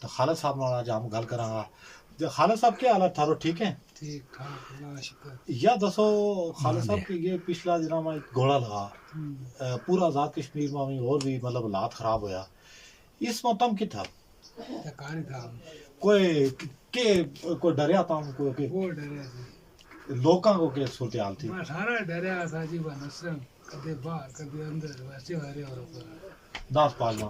तो खालिद साहब नाल अज हम गल करांगा। ते खालिद साहब क्या हालत थारो ठीक है? ठीक ठाक अल्लाह का शुक्र। या दसो खालिद साहब कि ये पिछला दिना में एक गोला लगा पूरा आजाद कश्मीर में और भी मतलब हालात खराब होया। इस मतम की था कहानी था कोई के कोई डरिया था कोई के वो डरिया जी लोकां को के सूरत हाल थी? मैं सारा डरिया था जी बनसरम कदे बाहर कदे अंदर वैसे हरे और दास पालना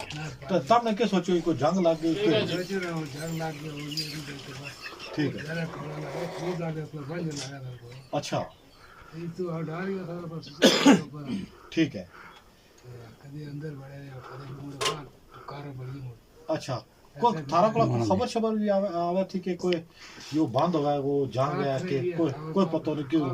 तो तब ने के सोचो कोई जंग लग गई सोच रहा हूँ जंग लाग गया हो ये भी देखते बस ठीक है। जरा थोड़ा लगा खूब लगे पर बंद लगा था को अच्छा ये तो हटारिया था बस ठीक है। कदे अंदर बढ़े कदे मुड़ बाहर कार बड़ी मुड़ अच्छा को थारा को खबर खबर भी आवे थी कि कोई यो बंद हुआ है वो जंग है कि कोई पता नहीं क्यों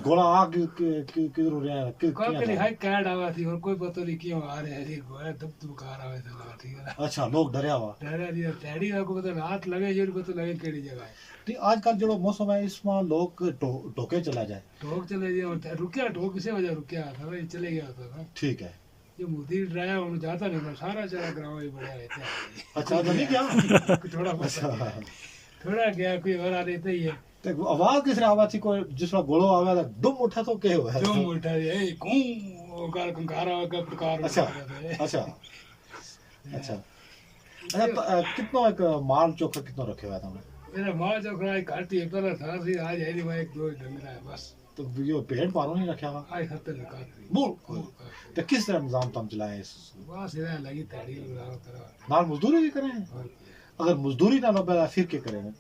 गोला आ किधर हो रहा है कोई हाई कैड आवा थी और कोई पता नहीं क्यों आ रहे हैं जी गोया दब दब कार आवे था ठीक है। अच्छा लोग डरिया हुआ डरिया जी टैडी को पता हाथ लगे जो पता लगे केड़ी जगह है ती आजकल जो मौसम है इसमें लोग टोके चला जाए ठोक चले गए रुकिया ठोक किसे वजह रुकिया था भाई चले गया था ठीक है। जो मोदी ड्राया उन्हें जाता नहीं था सारा चला ग्राम ही बढ़िया रहता है। अच्छा तो नहीं क्या थोड़ा अच्छा थोड़ा गया कोई और आ रहता ही है तो आवाज किस आवाज थी कोई जिसमें गोलो आवा था दुम उठा तो क्या हुआ जो उठा ये कूं कार कंकारा का प्रकार अच्छा अच्छा अच्छा अच्छा कितना एक माल चोखा कितना रखे हुआ था मेरा माँ जो खड़ा घाटी है पहले था सी आज है नहीं मैं एक दो डंगरा है बस तो यो पेड़ पारो नहीं रखा हुआ आज खत्म लगा बोल तो किस तरह निजाम तम चलाए इस बस इधर लगी तैयारी लगाओ करो नाल मजदूरी भी करें अगर मजदूरी ना लगे फिर क्या करेंगे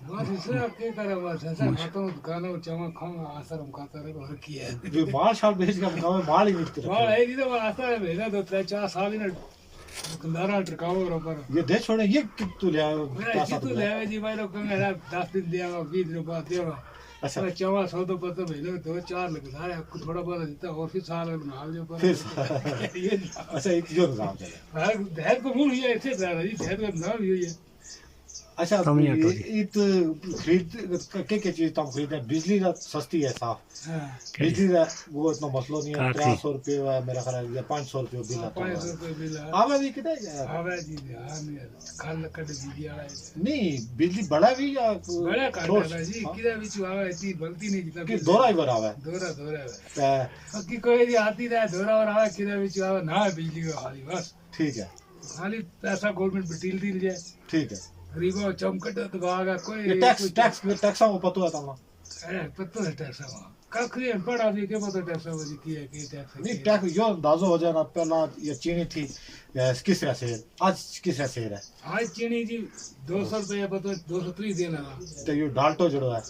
बस इससे अब क्या करे बस ऐसा खाता हूँ दुकानों चमा खाऊंगा आसर हम खाता रहे और किया है जो माल शाल बेच के गाँव में माल ही बेचते माल रखे है नहीं तो आसर है भेजा तो 3-4 साल ही ना दुकानदारा टरकाओ ऊपर ये दे छोड़े ये कितु ले मेरा कितु ले आवे जी भाई लोग कहेंगे 10 दिन दिया 20 दिन बाद दिया अच्छा मैं चवा सौ तो पता भेजो 2-4 लगता है आपको थोड़ा बहुत देता और फिर साल बना जो पर फिर ये अच्छा एक जो निजाम चले हां दहेज को मूल ये ऐसे जा रही दहेज का नाम ये है अच्छा इत खरीद के चीज तुम खरीदे बिजली का सस्ती है साफ हां बिजली का वो इतना मसलो नहीं है 300 रुपये है मेरा ख्याल है 500 रुपये बिल आता 500 रुपए बिल आवे भी कितना आवे जी हां कल कट दीदी वाला नहीं बिजली बड़ा भी या बड़ा काट है जी किदा बिच आवे इतनी बलती नहीं जितना कि दोरा ही बराबर दोरा है बाकी कोई भी आती रहा दोरा और आवे किदा बिच आवे ना बिजली का खाली बस ठीक है खाली पैसा गवर्नमेंट बिटिल दी जाए ठीक है गरीबों चमकट दबागा कोई ये टैक्स को पता है तुम पता है टैक्स कखरी पड़ा भी के पता टैक्स वजी की है कि टैक्स नहीं टैक्स यो अंदाजो हो जाए ना पहला ये चीनी थी किस तरह से आज किस तरह से है आज चीनी जी 200 रुपये पता 230 देना तो यो डाल्टो जड़ो है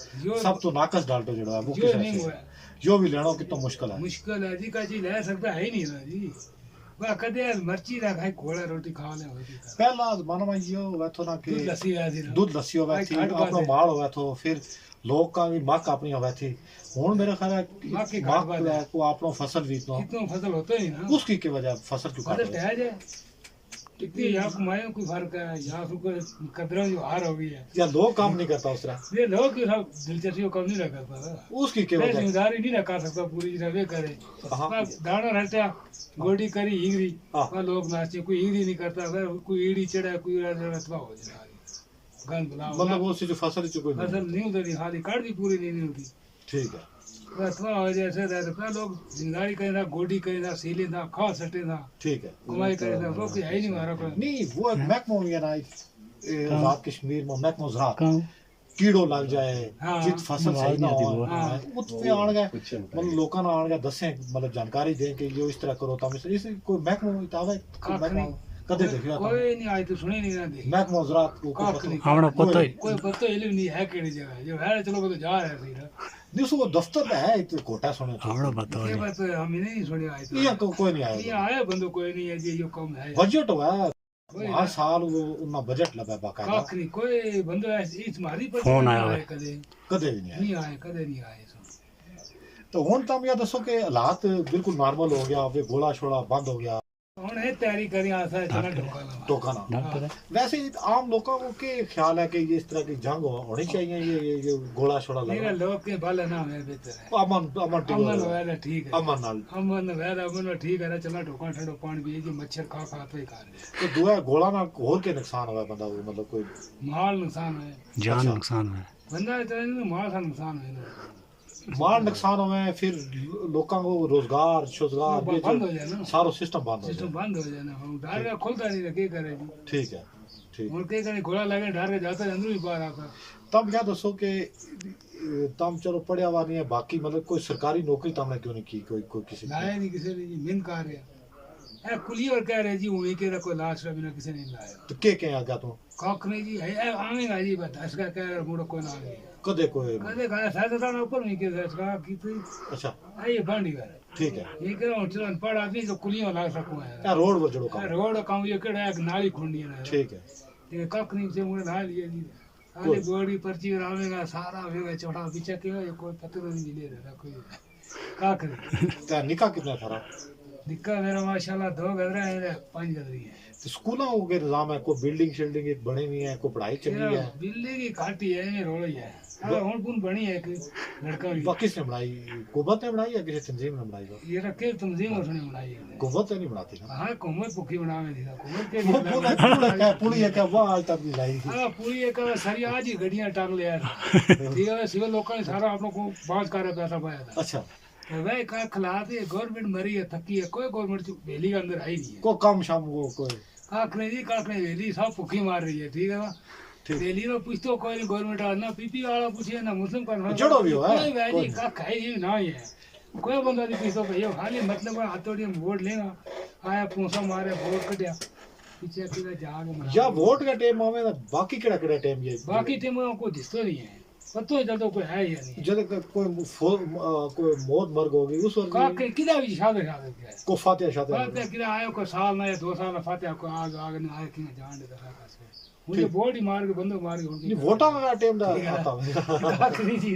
सब तो नाकस डाल्टो जड़ो है वो किस तरह से यो भी लेना कितना मुश्किल है जी का जी ले सकता है ही नहीं ना जी वाह कदे मर्ची ना खाए घोड़ा रोटी खा ले होती पहला जमाना में यो हुआ तो ना कि दूध लस्सी हुआ थी अपना माल हुआ तो फिर लोग का भी मक अपनी हुआ थी हुन मेरा ख्याल है मक को अपना फसल बीतना कितना फसल होता ही ना उसकी की वजह फसल क्यों काट है जे कितनी यहाँ कमायों कोई फर्क है यहाँ को कदरों जो हार हो गई है या लोग काम नहीं करता उस तरह ये लोग की सब दिलचस्पी कम नहीं रखता उसकी के वजह जिम्मेदारी नहीं रखा सकता पूरी रवे करे दाना रहता गोडी करी हिंगरी लोग नाचे कोई हिंगरी नहीं करता अगर कोई ईड़ी चढ़ा कोई रतवा हो जाए गंद बना मतलब वो जो फसल कोई फसल नहीं होती खाली काट भी पूरी नहीं होती ठीक है रतवा हो जैसे रहता लोग जिम्मेदारी करे ना गोडी करे ना सीले ना खा सटे ना ठीक है कमाई करे ना वो कोई है ही नहीं हमारा कोई नहीं वो महकमा है ना आजाद कश्मीर में महकमा ज़राअत कीड़ो लग जाए जित फसल सही ना हो उसमें आन गए मतलब लोगों ने आन गए दसें मतलब जानकारी दें कि यो इस तरह करो तम इस कोई महकमा इतावे कदे देखियो कोई नहीं आज तो सुनी नहीं ना महकमा ज़राअत को हमरा पता है कोई पता ही नहीं है केड़ी जगह जो है चलो वो तो जा रहे थे नहीं उसको दफ्तर में है इतने कोटा सुने हमरा पता ये है बात हम ही नहीं सुनी आज ये कोई नहीं ये आया आया बंदो कोई नहीं है जी यो कम है बजट हुआ हर साल वो उनका बजट लगा बाकायदा काकरी कोई बंदो ऐसे इस मारी पर फोन आया है कदे कदे भी नहीं आया नहीं आए कदे नहीं आए तो हुन तुम या दसो कि हालात बिल्कुल नॉर्मल हो गया वे गोला छोड़ा बंद हो गया ਹੁਣ मैं तैयारी करी आसा चला टोकाना। वैसे आम लोगों को के ख्याल है कि ये इस तरह की जंग होनी चाहिए, ये गोला छोड़ा मेरा लोग के बाल ना मेरे बेहतर है अमन अमन अमन वाला ठीक है अमन नाल अमन वाला ठीक है चला टोका ठंडो पानी पी जी मच्छर खा खा तो ही खा तो दुआ गोला ना और के नुकसान हुआ बंदा वो मतलब कोई माल नुकसान है जान नुकसान है बंदा इतना माल का नुकसान है माल नुकसान हुए फिर लोगों को रोजगार शोजगार बंद हो जाए ना सारा सिस्टम बंद हो जाए ना हम डाल का खुलता नहीं क्या करे ठीक है ठीक और क्या करे घोड़ा लगे डाल के जाता है अंदर ही बाहर आता तब क्या दसो कि तम चलो पढ़िया हुआ नहीं है बाकी मतलब कोई सरकारी नौकरी तुमने क्यों नहीं की कोई किसी लाया नहीं किसी ने जी मिन कर रहा है कुली और कह रहे जी उन्हीं के कोई लाश रवि ना किसी ने लाया तो के आ गया तू कख नहीं जी है आवेगा जी बता इसका कह मुड़ो कोई ना आवे कदे कोई कदे कहा साथ साथ ऊपर नहीं के इसका की तो अच्छा आइए बांडी कर ठीक है ये कह रहा हूं चलन पड़ा भी तो कुलियों ला सकूं है क्या रोड वो जड़ो का रोड काम ये केड़ा एक नाली खुंडी है ठीक है ये कख नहीं से मुड़े ला लिए जी आले बॉडी पर्ची आवेगा सारा आवेगा छोटा पीछे के कोई पता नहीं ले रहा कोई का करे क्या निकाह कितना थारा निकाह मेरा माशाल्लाह 2 गदरा है 5 गदरी है तो स्कूलों के निजाम है कोई बिल्डिंग शिल्डिंग एक बनी हुई है कोई पढ़ाई चल रही है बिल्डिंग की घाटी है ये रोड ही है हुन पुन बनी है एक लड़का भी किसने बनाई हुकूमत ने बनाई या किसी तंजीम ने बनाई ये रखे तंजीम उसने बनाई है हुकूमत नहीं बनाती ना हां हुकूमत भूखी बनावे थी हुकूमत के पूरा पूरी है क्या वो आज तक नहीं लाई हां पूरी एक सारी आज ही गड्डियां टांग ले यार ठीक है सिविल लोगों ने सारा अपनों को बात कर पैसा पाया था अच्छा वह का खिलाफ है गवर्नमेंट मरी है थकी है कोई गवर्नमेंट वेली के अंदर आई नहीं है को कम शाम को कोई काकने जी काकने वेली सब भूखी मार रही है ठीक है ना वेली में पूछतो कोई नहीं गवर्नमेंट ना पीपी वाला पूछे ना मुस्लिम का जड़ो भी हो कोई वैली का खाई ही ना है कोई बंदा नहीं पूछतो भैया खाली मतलब हाथोड़ी वोट लेना आया पूछा मारे वोट कटिया पीछे किधर जाग या वोट का टाइम आवे ना बाकी केड़ा टाइम ये बाकी टाइम को दिसतो नहीं है पतो जब कोई है या नहीं जब कोई मौत मर होगी उस वक्त का किदा भी शादी को फातिहा शादी फातिहा किदा आयो को साल ना या 2 साल फातिहा को आग ने आए कि जान दे रहा मुझे बॉडी मार के बंदूक मार के नहीं वोटा का टाइम दा आता है का करी जी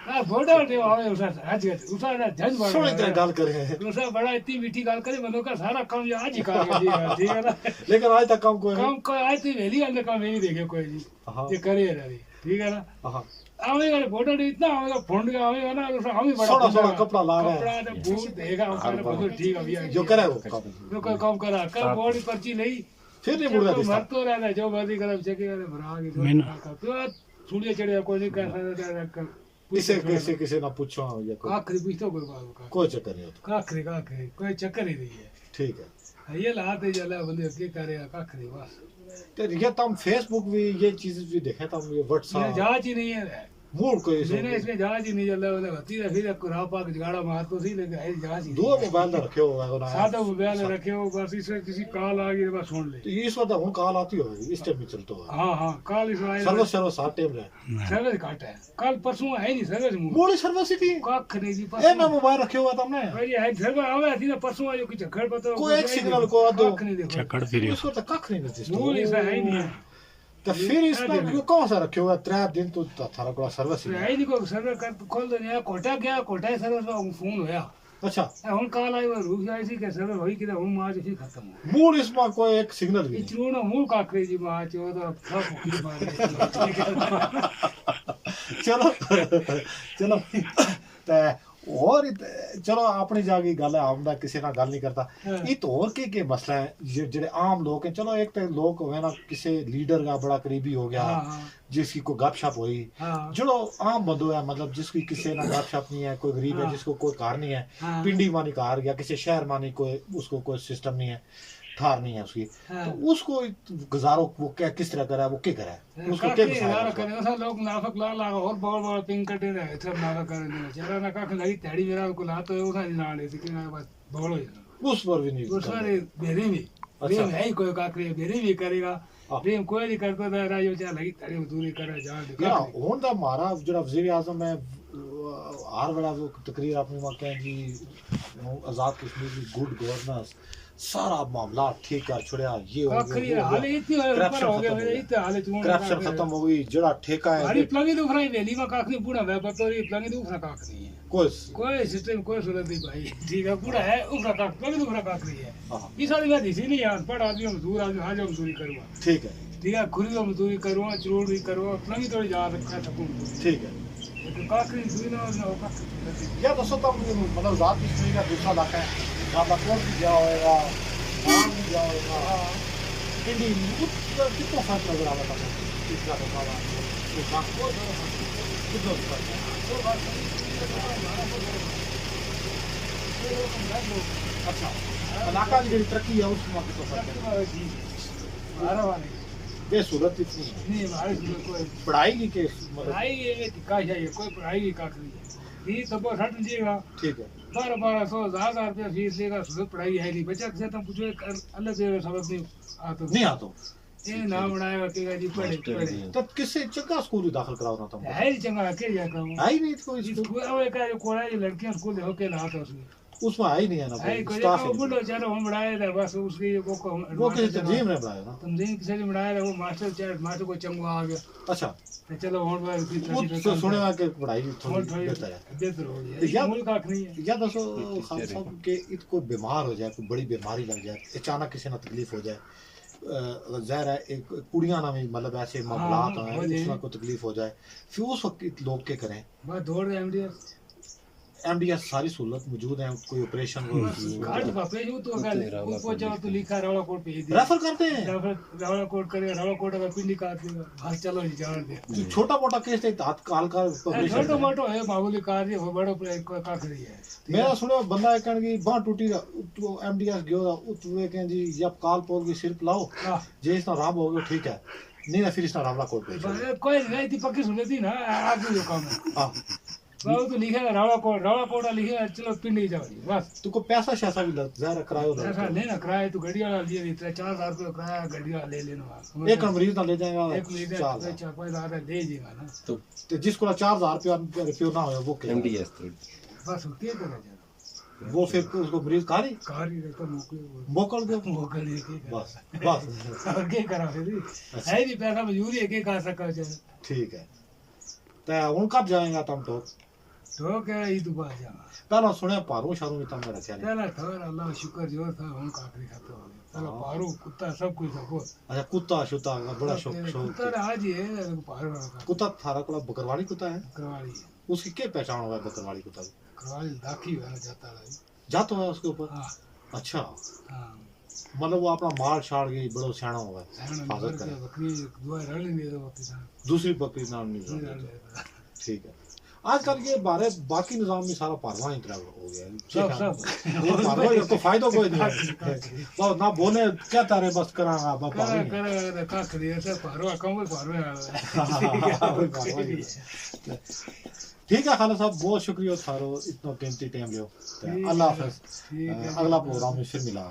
हां वोटा टाइम आवे उसा आज उसा जज बड़ा सुन इतना गाल करे उसा बड़ा इतनी मीठी गाल करे बंदों का सारा काम आज ही कर दिया ठीक है ना लेकिन आज तक काम कोई आज तो वेली अंदर काम नहीं देखे कोई जी ये करे रही ठीक है ना हां आवेगा फोटो इतना आवेगा फोन का आवेगा ना उसे हमें बड़ा सोना सोना कपड़ा ला रहा है कपड़ा तो बूट देगा और बहुत ठीक है भैया जो करे वो कोई काम करा कर बॉडी पर्ची नहीं फिर नहीं मुड़गा दिसता मरतो रहना जो मर्जी करे चेक करे भरा के तो छुड़िया चढ़िया कोई नहीं कर सकता किसे ना पूछो या कोई आखिरी पूछतो कोई बात का कोई चक्कर नहीं होता आखिरी कोई चक्कर ही नहीं है ठीक है ये लाते जला बंदे के करेगा आखिरी बस तो ये तुम फेसबुक भी ये चीज भी देखे तुम ये व्हाट्सएप जांच ही नहीं है मूड कोई मैंने इसमें जहाज ही नहीं चल रहा होती है फिर रापा जगाड़ा मार तो सी लेकिन है जहाज ही दो मोबाइल रखे हो ना सादा मोबाइल रखे हो बस इससे किसी कॉल आ गई बस सुन ले तो इस वक्त हम कॉल आती हो इस टाइम में चलता है हां कॉल इस वाले सर्विस हर टाइम रहे सर्विस काट है कल परसों है नहीं सर्विस मोड़ी सर्विस थी कख नहीं जी ए मैं मोबाइल रखे हुआ तुमने भाई है सर्विस आवे थी ना परसों आयो कि झखड़ पता कोई एक सिग्नल को दो कख नहीं देखो झखड़ फिर उसको तो कख नहीं देती मूल इसमें है नहीं है तो फिर इसमें कौन सा रखे हुआ 3 दिन तो थारा को सर्विस है नहीं को सर्विस कर खोल दे नहीं कोटा गया कोटा सर्विस में फोन होया अच्छा हुन कॉल आई वो रुक जाई सी के सर्विस होई कि हुन मार फिर खत्म मूल इसमें कोई एक सिग्नल भी इचरूनो मूल काकरे जी मार चो तो सब भूखी मार चलो चलो और चलो अपनी जागी गल है आमदा किसी ना गल नहीं करता इत और के मसला है जेडे आम लोग हैं चलो एक तो लोग होवे ना किसी लीडर का बड़ा करीबी हो गया जिसकी कोई गपशप हुई जो आम बंदो है मतलब जिसकी किसी ना गपशप नहीं है कोई गरीब है जिसको कोई कार नहीं है पिंडी मानी कार गया किसी शहर मानी कोई उसको कोई सिस्टम नहीं है ठार नहीं है उसकी तो उसको गुजारो वो क्या किस तरह करा वो क्या करा उसको क्या गुजारा करे ऐसा लोग नाफक ला ला और बहुत पिंक कटे रहे सब नाफक करे जरा ना का लगी तेड़ी मेरा को ला तो उसा ना ले कि ना बस बोलो उस पर भी नहीं उस पर बेरे भी अच्छा है कोई काकरे बेरे भी करेगा प्रेम कोई नहीं करता था राजो जा लगी तेड़ी दूरी करे जा या होंदा हमारा जो वजीर आजम है हर बड़ा वो तकरीर अपनी मां कहें जी आजाद कश्मीर की गुड गवर्नेंस सारा मामला ठीक कर छोड़या, ये हो काखरी गया, हाल इतनी ऊपर हो गया मेरे इतने हाल चून करप्शन खत्म हो गई, जड़ा ठेका है हरी प्लंगी तो फ्राई वेली में काखरी पूरा वे पतोरी प्लंगी तो उफरा काखरी है कोई सिस्टम कोई सूरत नहीं भाई ठीक है पूरा है उफरा काख प्लंगी तो उफरा काखरी है हां इस वाली बात इसी नहीं यार पढ़ आदमी मजदूर आदमी आज मजदूरी करूंगा ठीक है खुरी को मजदूरी करूंगा चरोड़ भी करूंगा प्लंगी थोड़ी याद रखा सकूं ठीक है तो काखरी दूरी ना होगा या दोस्तों तब मतलब रात की का दूसरा इलाका है, वहाँ पर कोर्ट भी गया होगा, नाम भी गया होगा, पिंडी कितना फर्क नजर आ रहा था तीसरा होगा तो काको कितना फर्क है अच्छा इलाका की जो तरक्की है उसमें कितना फर्क है ये सूरत इतनी नहीं हमारे कोई पढ़ाई की केस मतलब पढ़ाई ये का है कोई पढ़ाई की काखरी है फीस तो बहुत हट जाएगा ठीक है 1200 1000 रुपया फीस लेगा सूरत पढ़ाई है नहीं बच्चा से तुम पूछो अलग से सबक नहीं आता ये नाम बनाएगा कि जी पढ़े तब किससे चंगा स्कूल ही दाखिल कराओ ना तुम है ही चंगा के जा कहूं है ही नहीं कोई स्कूल स्कूल और का कॉलेज लड़कियां स्कूल होके लाता उसमें उसमें है ही नहीं है ना है कोई कोई स्टाफ वो बोलो चलो हम बनाए थे बस उसकी वो किसी तंजीम ने बनाया ना तुम दिन किसी ने बनाया था वो मास्टर को चंगा आ गया अच्छा तो चलो और बार की वो तो सुने कि पढ़ाई थोड़ी बेहतर है बेहतर हो गया मुल्क आख नहीं है या दसो खान साहब के इसको बीमार हो जाए कोई बड़ी बीमारी लग जाए अचानक किसी ना तकलीफ हो जाए ज़ाहिर है एक कुड़ियां ना भी मतलब ऐसे मामलात हैं उसमें कोई तकलीफ हो जाए फिर उस वक्त लोग क्या करें बस दौड़ एमडीएस सारी सहूलत मौजूद है कोई ऑपरेशन घाट वापस वो तो अगर वो पहुंचा तो लिखा रावला कोट पे दे रेफर करते हैं रावला कोट करे रावला कोट का पिंडी काट देगा बस चलो जी जान दे छोटा मोटा केस है तत्काल का छोटा मोटा है मामूली कार्य हो बड़ो काखरी है मेरा सुनो बंदा है कहने की बांह टूटी तो एमडीएस गयो तो वे कहें जी जब काल पोल की सिर्फ लाओ जे इसना राम हो गयो ठीक है नहीं ना फिर इसना रावला कोट पे कोई नहीं थी पक्की सुन थी ना आगे जो काम है हां वो तो लिखा है रावला कोट लिखा है चलो पिंडी जाओ बस तुमको पैसा शैसा भी लग ज़ाहिर करायो ऐसा लेना किराया तो गाड़ी वाला लिए 4000 रुपए किराया गाड़ी वाला ले लेना एक मरीज ना ले जाएगा एक मरीज 4-5 ले जाएगा ना तो जिसको 4000 रुपया ना हो वो एमडीएस बस क्या करेगा वो फिर उसको मरीज कारी रहता मोकल दे बस बस और क्या करा फिर है भी पैसा मजबूरी है क्या कर सका ठीक है तो उन कब जाएगा तुम तो क्या ई तो बात जा पहला सुने पारो शारू में तुम रखया नहीं पहला था अल्लाह शुक्र जो था हम काकरी खाता हो पहला पारो कुत्ता सब कुछ सबको अच्छा कुत्ता शुता का बड़ा शौक कुत्ता आज ही है पारो कुत्ता थारा को बकरवाड़ी कुत्ता है करवाड़ी उसकी क्या पहचान होगा बकरवाड़ी कुत्ता की करवाड़ी दाखी वाला जाता है उसके ऊपर अच्छा मतलब वो अपना माल छाड़ गई बड़ो सियाना होगा हिफाजत करे बकरी दुआ रल नहीं दो दूसरी बकरी नाम नहीं ठीक है आजकल ये बारे बाकी निजाम में सारा पारवा ही तरह हो गया सब पारवा को फायदा कोई नहीं है ना बोले क्या तारे बस करांगा बाबा करे का करिए सर पारवा कम पारवा ठीक है खाला साहब बहुत शुक्रिया थारो इतना कीमती टाइम लियो अल्लाह हाफिज अगला प्रोग्राम में फिर मिला